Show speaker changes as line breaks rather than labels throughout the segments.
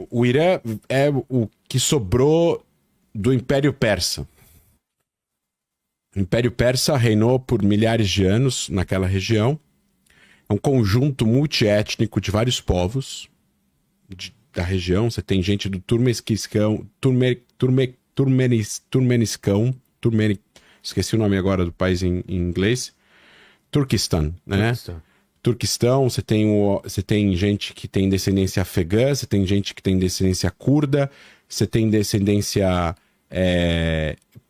O Irã é o que sobrou do Império Persa. O Império Persa reinou por milhares de anos naquela região. É um conjunto multiétnico de vários povos da região. Você tem gente do Turmeniscão, esqueci o nome agora do país em inglês. Turquistão, né? Turquistão, você tem gente que tem descendência afegã, você tem gente que tem descendência curda, você tem descendência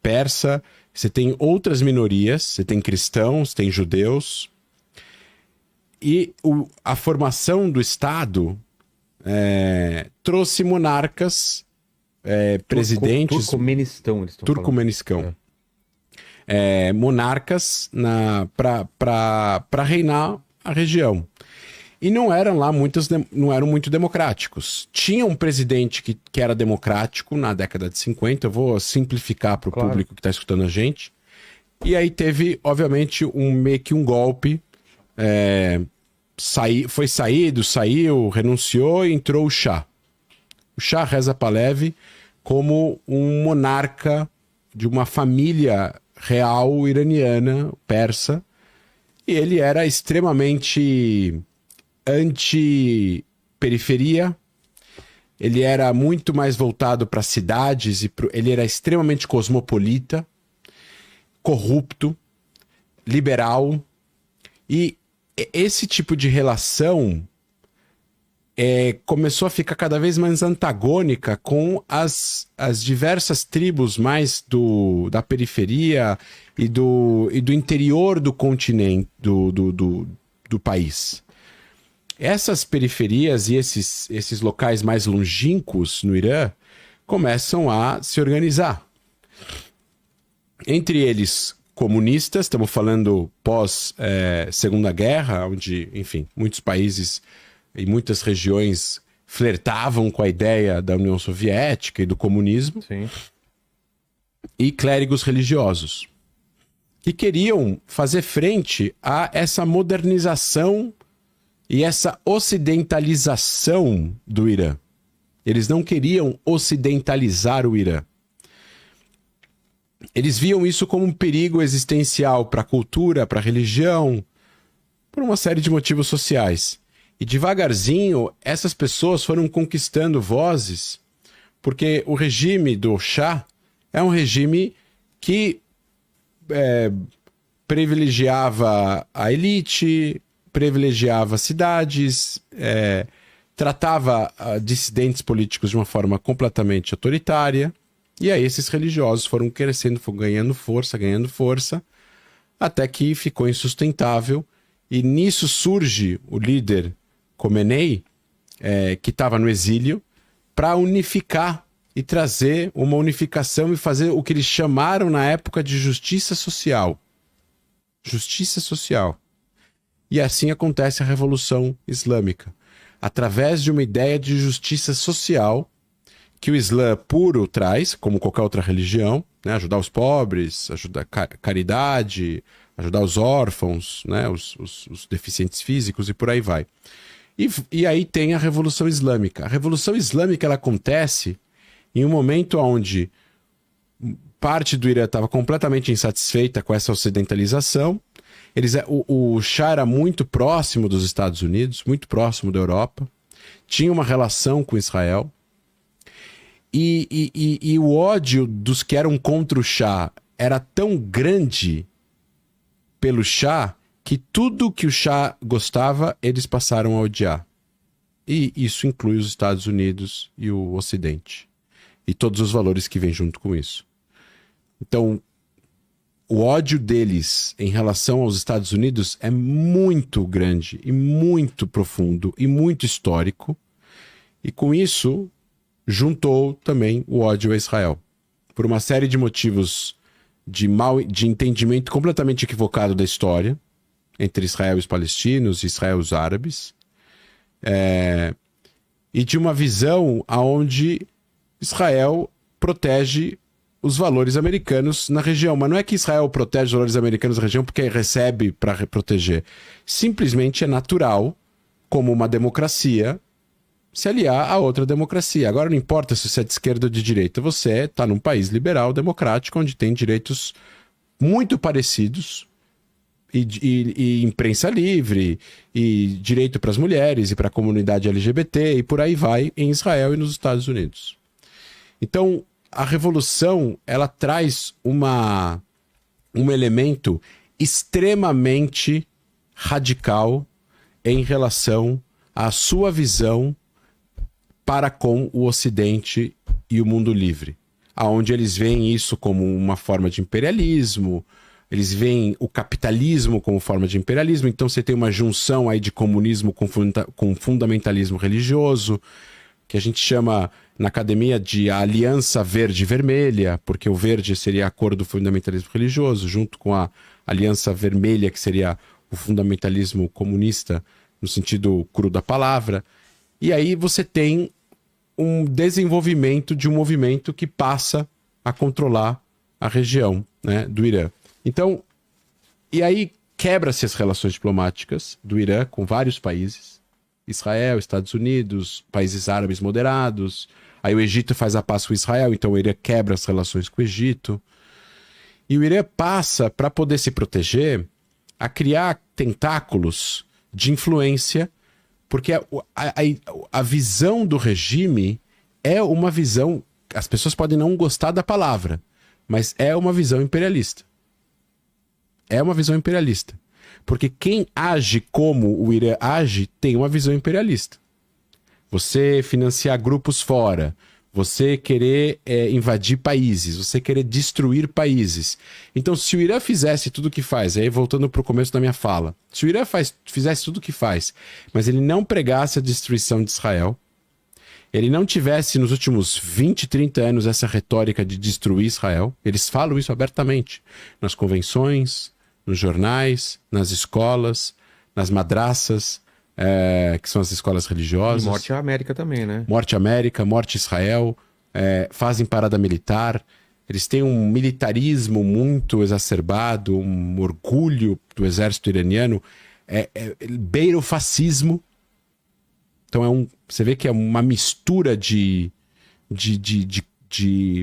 persa, você tem outras minorias, você tem cristãos, tem judeus. E a formação do Estado trouxe monarcas, presidentes...
Turcomenistão, eles estão
Turcomenistão. Monarcas para reinar a região. E não eram muito democráticos. Tinha um presidente que era democrático na década de 50, eu vou simplificar para o público que está escutando a gente. E aí teve, obviamente, meio que um golpe. Saiu, renunciou e entrou o Shah. O Shah Reza Pahlavi como um monarca de uma família real iraniana, persa, e ele era extremamente anti-periferia, ele era muito mais voltado para cidades, ele era extremamente cosmopolita, corrupto, liberal, e esse tipo de relação começou a ficar cada vez mais antagônica com as diversas tribos mais da periferia e do interior do continente, do país. Essas periferias e esses locais mais longínquos no Irã começam a se organizar. Entre eles, comunistas, estamos falando pós Segunda Guerra, onde, enfim, muitos países e muitas regiões flertavam com a ideia da União Soviética e do comunismo.
Sim.
E clérigos religiosos, que queriam fazer frente a essa modernização e essa ocidentalização do Irã. Eles não queriam ocidentalizar o Irã. Eles viam isso como um perigo existencial para a cultura, para a religião, por uma série de motivos sociais. E devagarzinho, essas pessoas foram conquistando vozes, porque o regime do Shah é um regime que privilegiava a elite, privilegiava cidades, tratava dissidentes políticos de uma forma completamente autoritária. E aí esses religiosos foram crescendo, foram ganhando força, até que ficou insustentável. E nisso surge o líder Khomeini, que estava no exílio, para unificar e trazer uma unificação e fazer o que eles chamaram na época de justiça social. Justiça social. E assim acontece a Revolução Islâmica. Através de uma ideia de justiça social que o Islã puro traz, como qualquer outra religião, né? Ajudar os pobres, ajudar caridade, ajudar os órfãos, né? Os deficientes físicos e por aí vai. E aí tem a Revolução Islâmica. A Revolução Islâmica ela acontece em um momento onde parte do Irã estava completamente insatisfeita com essa ocidentalização. O Shah era muito próximo dos Estados Unidos, muito próximo da Europa, tinha uma relação com Israel. E o ódio dos que eram contra o Shah era tão grande pelo Shah que tudo que o Shah gostava, eles passaram a odiar. E isso inclui os Estados Unidos e o Ocidente. E todos os valores que vêm junto com isso. Então, o ódio deles em relação aos Estados Unidos é muito grande e muito profundo e muito histórico. E com isso, juntou também o ódio a Israel. Por uma série de motivos de entendimento completamente equivocado da história, entre Israel e os palestinos, Israel e os árabes, e de uma visão onde Israel protege os valores americanos na região. Mas não é que Israel protege os valores americanos na região porque recebe para proteger. Simplesmente é natural, como uma democracia, se aliar a outra democracia. Agora não importa se você é de esquerda ou de direita, você está num país liberal, democrático, onde tem direitos muito parecidos, e imprensa livre, e direito para as mulheres, e para a comunidade LGBT, e por aí vai, em Israel e nos Estados Unidos. Então, a revolução, ela traz um elemento extremamente radical em relação à sua visão para com o Ocidente e o mundo livre, aonde eles veem isso como uma forma de imperialismo, eles veem o capitalismo como forma de imperialismo, então você tem uma junção aí de comunismo com fundamentalismo religioso, que a gente chama na academia de a aliança verde-vermelha, porque o verde seria a cor do fundamentalismo religioso, junto com a aliança vermelha, que seria o fundamentalismo comunista, no sentido cru da palavra. E aí você tem um desenvolvimento de um movimento que passa a controlar a região, né, do Irã. Então, e aí quebra-se as relações diplomáticas do Irã com vários países, Israel, Estados Unidos, países árabes moderados. Aí o Egito faz a paz com Israel, então o Irã quebra as relações com o Egito. E o Irã passa, para poder se proteger, a criar tentáculos de influência, porque a visão do regime é uma visão... As pessoas podem não gostar da palavra, mas é uma visão imperialista. É uma visão imperialista. Porque quem age como o Irã age tem uma visão imperialista. Você financiar grupos fora, você querer invadir países, você querer destruir países. Então, se o Irã fizesse tudo o que faz, aí voltando para o começo da minha fala, se o Irã fizesse tudo o que faz, mas ele não pregasse a destruição de Israel, ele não tivesse nos últimos 20, 30 anos essa retórica de destruir Israel, eles falam isso abertamente nas convenções, nos jornais, nas escolas, nas madraças, que são as escolas religiosas.
E Morte à América também, né?
Morte à América, Morte a Israel, fazem parada militar. Eles têm um militarismo muito exacerbado, um orgulho do exército iraniano, beira o fascismo. Então você vê que é uma mistura de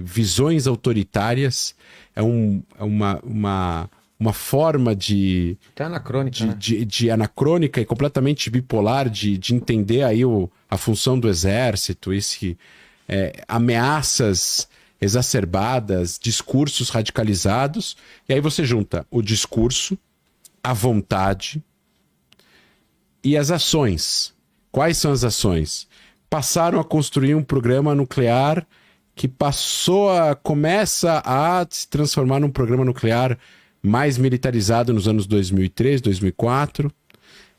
visões autoritárias, uma forma
Até anacrônica, né?
de anacrônica e completamente bipolar de entender aí a função do exército, ameaças exacerbadas, discursos radicalizados, e aí você junta o discurso, a vontade e as ações. Quais são as ações? Passaram a construir um programa nuclear que começa a se transformar num programa nuclear mais militarizado nos anos 2003, 2004.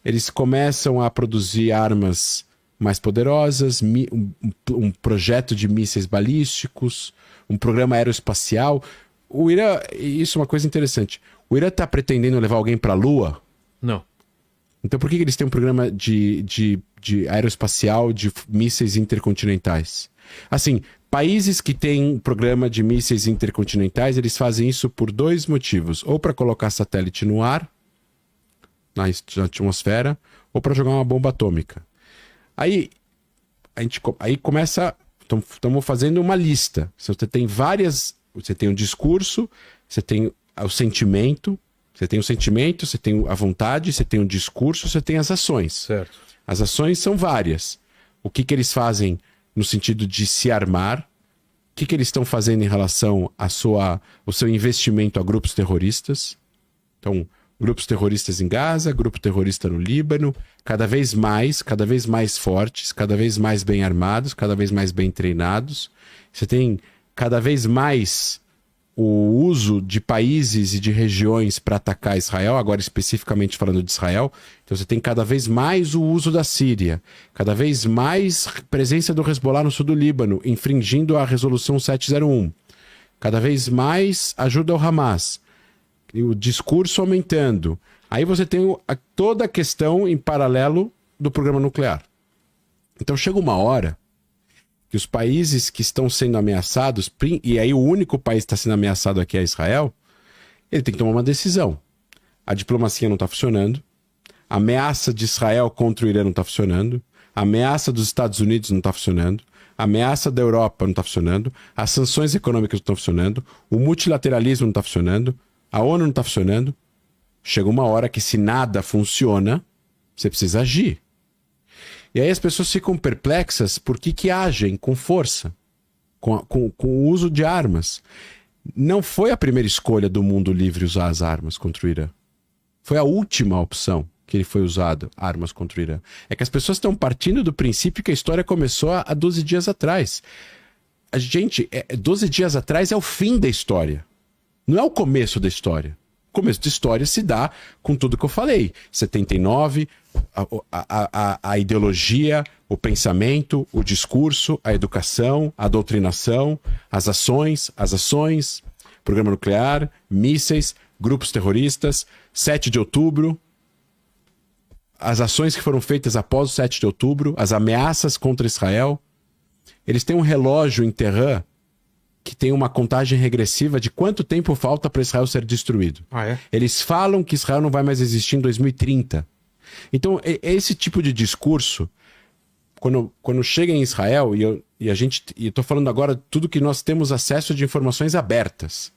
Eles começam a produzir armas mais poderosas, um projeto de mísseis balísticos, um programa aeroespacial. O Irã, isso é uma coisa interessante, o Irã está pretendendo levar alguém para a Lua?
Não.
Então por que eles têm um programa de aeroespacial de mísseis intercontinentais? Assim, países que têm um programa de mísseis intercontinentais, eles fazem isso por dois motivos. Ou para colocar satélite no ar, na atmosfera, ou para jogar uma bomba atômica. Aí começa... Estamos fazendo uma lista. Você tem várias... Você tem o discurso, você tem o sentimento, você tem a vontade, você tem o discurso, você tem as ações.
Certo.
As ações são várias. O que eles fazem no sentido de se armar? O que eles estão fazendo em relação ao seu investimento a grupos terroristas? Então, grupos terroristas em Gaza, grupo terrorista no Líbano, cada vez mais fortes, cada vez mais bem armados, cada vez mais bem treinados. Você tem cada vez mais o uso de países e de regiões para atacar Israel, agora especificamente falando de Israel. Então você tem cada vez mais o uso da Síria, cada vez mais presença do Hezbollah no sul do Líbano, infringindo a resolução 701. Cada vez mais ajuda ao Hamas. E o discurso aumentando. Aí você tem toda a questão em paralelo do programa nuclear. Então chega uma hora que os países que estão sendo ameaçados, e aí o único país que está sendo ameaçado aqui é Israel, ele tem que tomar uma decisão. A diplomacia não está funcionando, a ameaça de Israel contra o Irã não está funcionando, A ameaça dos Estados Unidos não está funcionando. A ameaça da Europa não está funcionando. As sanções econômicas não estão funcionando. O multilateralismo não está funcionando. A ONU não está funcionando. Chega uma hora que se nada funciona, você precisa agir. E aí as pessoas ficam perplexas por que agem com força, com o uso de armas. Não foi a primeira escolha do mundo livre usar as armas contra o Irã. Foi a última opção que ele foi usado, armas contra o Irã. É que as pessoas estão partindo do princípio que a história começou há 12 dias atrás. A gente, 12 dias atrás é o fim da história. Não é o começo da história. O começo da história se dá com tudo que eu falei. 79, a ideologia, o pensamento, o discurso, a educação, a doutrinação, as ações, programa nuclear, mísseis, grupos terroristas, 7 de outubro, as ações que foram feitas após o 7 de outubro, as ameaças contra Israel. Eles têm um relógio em Tehran que tem uma contagem regressiva de quanto tempo falta para Israel ser destruído. Eles falam que Israel não vai mais existir em 2030. Então, esse tipo de discurso, quando chega em Israel, e eu estou falando agora tudo que nós temos acesso de informações abertas.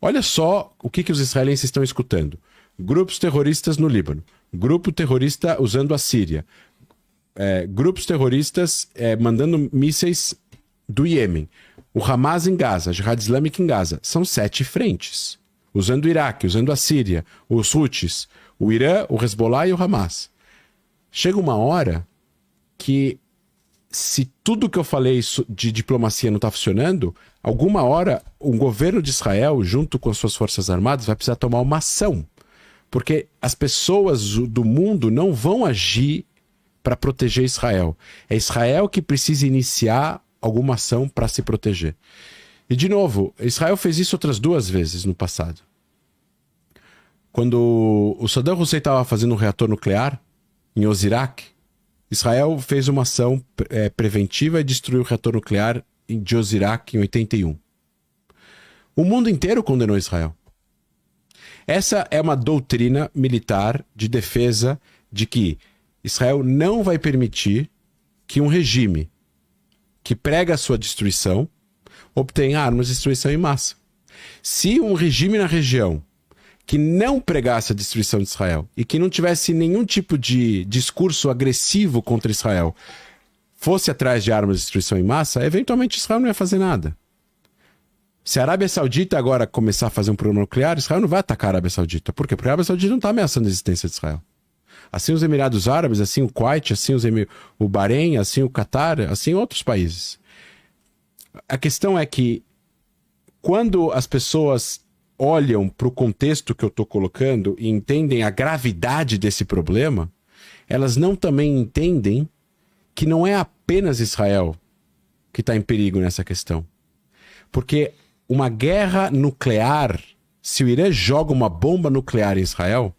Olha só o que os israelenses estão escutando. Grupos terroristas no Líbano. Grupo terrorista usando a Síria. Grupos terroristas mandando mísseis do Iêmen. O Hamas em Gaza, a Jihad Islâmica em Gaza. São 7 frentes. Usando o Iraque, usando a Síria, os Houthis, o Irã, o Hezbollah e o Hamas. Chega uma hora que, se tudo que eu falei de diplomacia não está funcionando, alguma hora o governo de Israel, junto com as suas forças armadas, vai precisar tomar uma ação. Porque as pessoas do mundo não vão agir para proteger Israel. É Israel que precisa iniciar alguma ação para se proteger. E, de novo, Israel fez isso outras 2 vezes no passado. Quando o Saddam Hussein estava fazendo um reator nuclear em Osirak, Israel fez uma ação preventiva e destruiu o reator nuclear de Osirak em 81. O mundo inteiro condenou Israel. Essa é uma doutrina militar de defesa de que Israel não vai permitir que um regime que prega a sua destruição obtenha armas de destruição em massa. Se um regime na região que não pregasse a destruição de Israel e que não tivesse nenhum tipo de discurso agressivo contra Israel fosse atrás de armas de destruição em massa, eventualmente Israel não ia fazer nada. Se a Arábia Saudita agora começar a fazer um programa nuclear, Israel não vai atacar a Arábia Saudita. Por quê? Porque a Arábia Saudita não está ameaçando a existência de Israel. Assim os Emirados Árabes, assim o Kuwait, assim o Bahrein, assim o Catar, assim outros países. A questão é que quando as pessoas olham para o contexto que eu estou colocando e entendem a gravidade desse problema, elas não também entendem que não é apenas Israel que está em perigo nessa questão. Porque uma guerra nuclear, se o Irã joga uma bomba nuclear em Israel,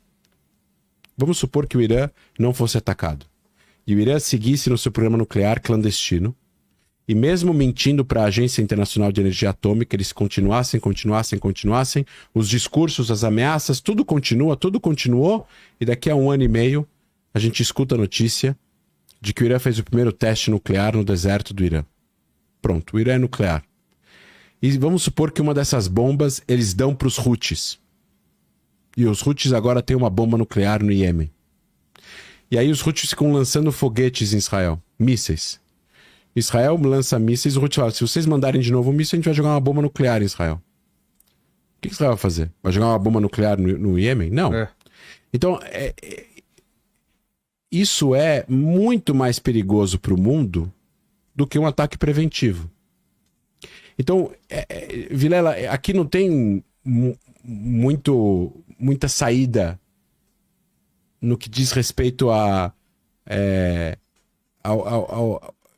vamos supor que o Irã não fosse atacado e o Irã seguisse no seu programa nuclear clandestino e mesmo mentindo para a Agência Internacional de Energia Atômica, eles continuassem, os discursos, as ameaças, tudo continuou e daqui a 1 ano e meio a gente escuta a notícia de que o Irã fez o primeiro teste nuclear no deserto do Irã. Pronto, o Irã é nuclear. E vamos supor que uma dessas bombas eles dão para os Houthis. E os Houthis agora têm uma bomba nuclear no Iêmen. E aí os Houthis ficam lançando foguetes em Israel, mísseis. Israel lança mísseis, o Houthi fala, se vocês mandarem de novo um míssil, a gente vai jogar uma bomba nuclear em Israel. O que Israel vai fazer? Vai jogar uma bomba nuclear no Iêmen? Não. Então, isso é muito mais perigoso para o mundo do que um ataque preventivo. Então, Vilela, aqui não tem muita saída no que diz respeito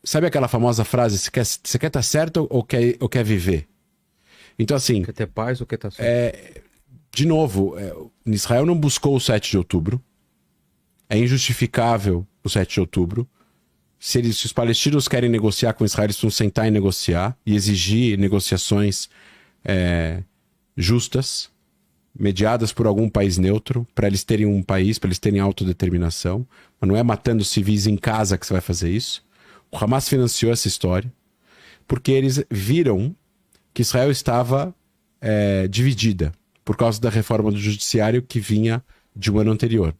sabe aquela famosa frase, você quer estar certo ou quer viver? Então, assim...
Quer ter paz ou quer estar certo?
De novo, Israel não buscou o 7 de outubro. É injustificável o 7 de outubro. Se os palestinos querem negociar com Israel, eles vão sentar e negociar e exigir negociações justas, mediadas por algum país neutro, para eles terem um país, para eles terem autodeterminação. Mas não é matando civis em casa que você vai fazer isso. O Hamas financiou essa história porque eles viram que Israel estava dividida por causa da reforma do judiciário que vinha de um ano anterior.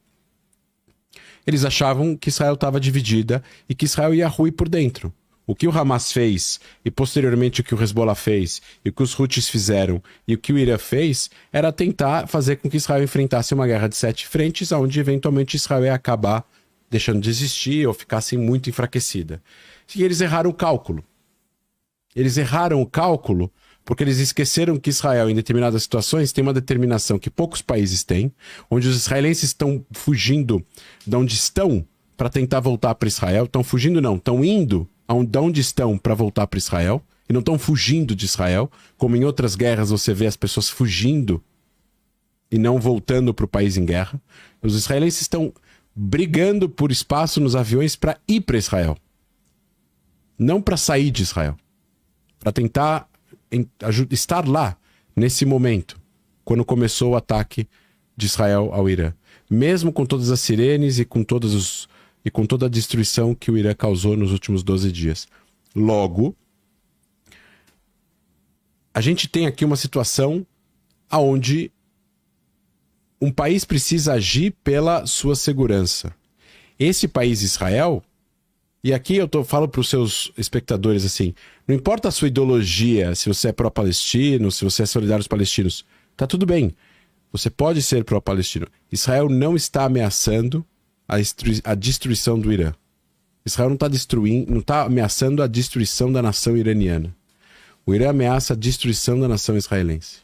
Eles achavam que Israel estava dividida e que Israel ia ruir por dentro. O que o Hamas fez, e posteriormente o que o Hezbollah fez, e o que os Houthis fizeram, e o que o Irã fez, era tentar fazer com que Israel enfrentasse uma guerra de 7 frentes, onde eventualmente Israel ia acabar deixando de existir ou ficasse muito enfraquecida. E eles erraram o cálculo. Eles erraram o cálculo porque eles esqueceram que Israel, em determinadas situações, tem uma determinação que poucos países têm, onde os israelenses estão fugindo de onde estão para tentar voltar para Israel. Estão fugindo não, estão indo de onde estão para voltar para Israel, e não estão fugindo de Israel, como em outras guerras você vê as pessoas fugindo e não voltando para o país em guerra. Os israelenses estão brigando por espaço nos aviões para ir para Israel, não para sair de Israel, para tentar estar lá nesse momento, quando começou o ataque de Israel ao Irã, mesmo com todas as sirenes e com toda a destruição que o Irã causou nos últimos 12 dias. Logo, a gente tem aqui uma situação onde um país precisa agir pela sua segurança. Esse país, Israel, e aqui falo para os seus espectadores assim, não importa a sua ideologia, se você é pró-palestino, se você é solidário aos palestinos, tá tudo bem. Você pode ser pró-palestino. Israel não está ameaçando a destruição do Irã. Israel não está ameaçando a destruição da nação iraniana. O Irã ameaça a destruição da nação israelense.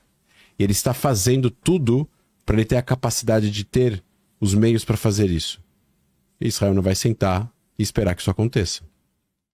E ele está fazendo tudo para ele ter a capacidade de ter os meios para fazer isso. E Israel não vai sentar e esperar que isso aconteça.